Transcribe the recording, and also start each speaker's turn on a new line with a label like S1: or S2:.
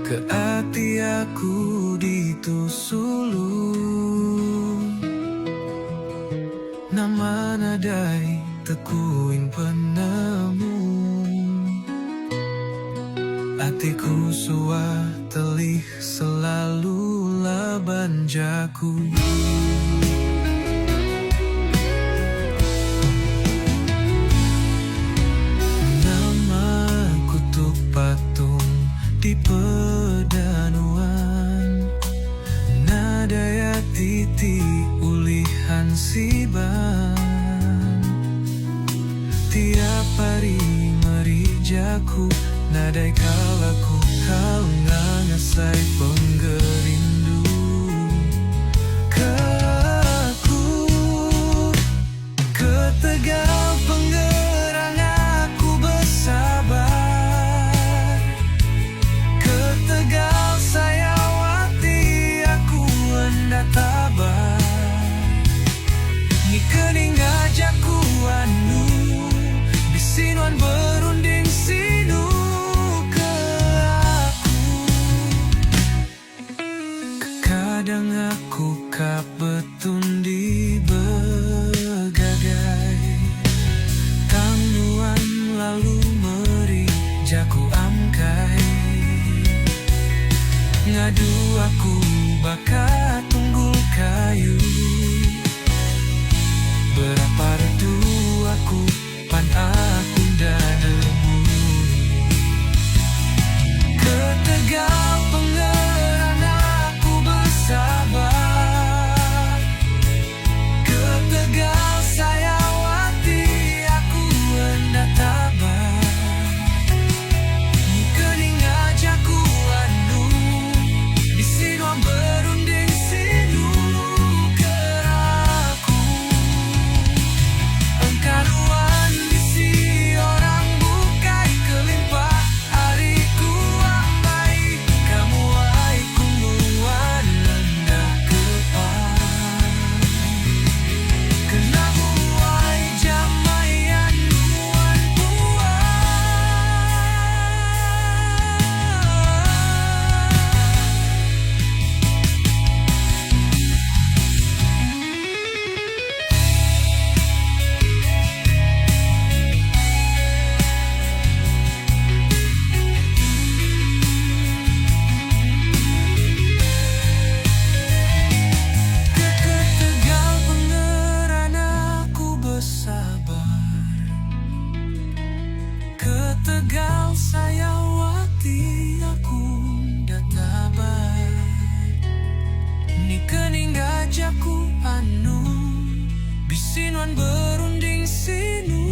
S1: ke ati aku ditusulu nama nadai tekuin penemu atiku suah telih selalu laban jaku. Di pedanuan nadaya titi ulihan siban tiap hari merijaku nadai kalaku kau ngasai penggerindu ke aku ke Tegal Pengerang aku bersabar Tegal sayawati aku hendak tabah ni kening ajakku anu bisinuan berunding sinu ke aku kadang aku kap betun di begagai tangguan lalu meri jaku amkai ngadu aku bakat tunggul kayu berapa redu aku pan aku ndanemu ke Tegal Pengerang aku bersabar ke Tegal sayawati aku hendak tabah ni kening ajakku anu bisinuan berunding sinu ke aku engkaruan bisi orang bukai kelimpah hariku amai kamu ai kungguan rendah kepan kena buai jamaian nuan Tegal Pengerang aku bersabar ke Tegal sayawati aku ndak tabah ni kening ajakku anu bisinuan berunding sinu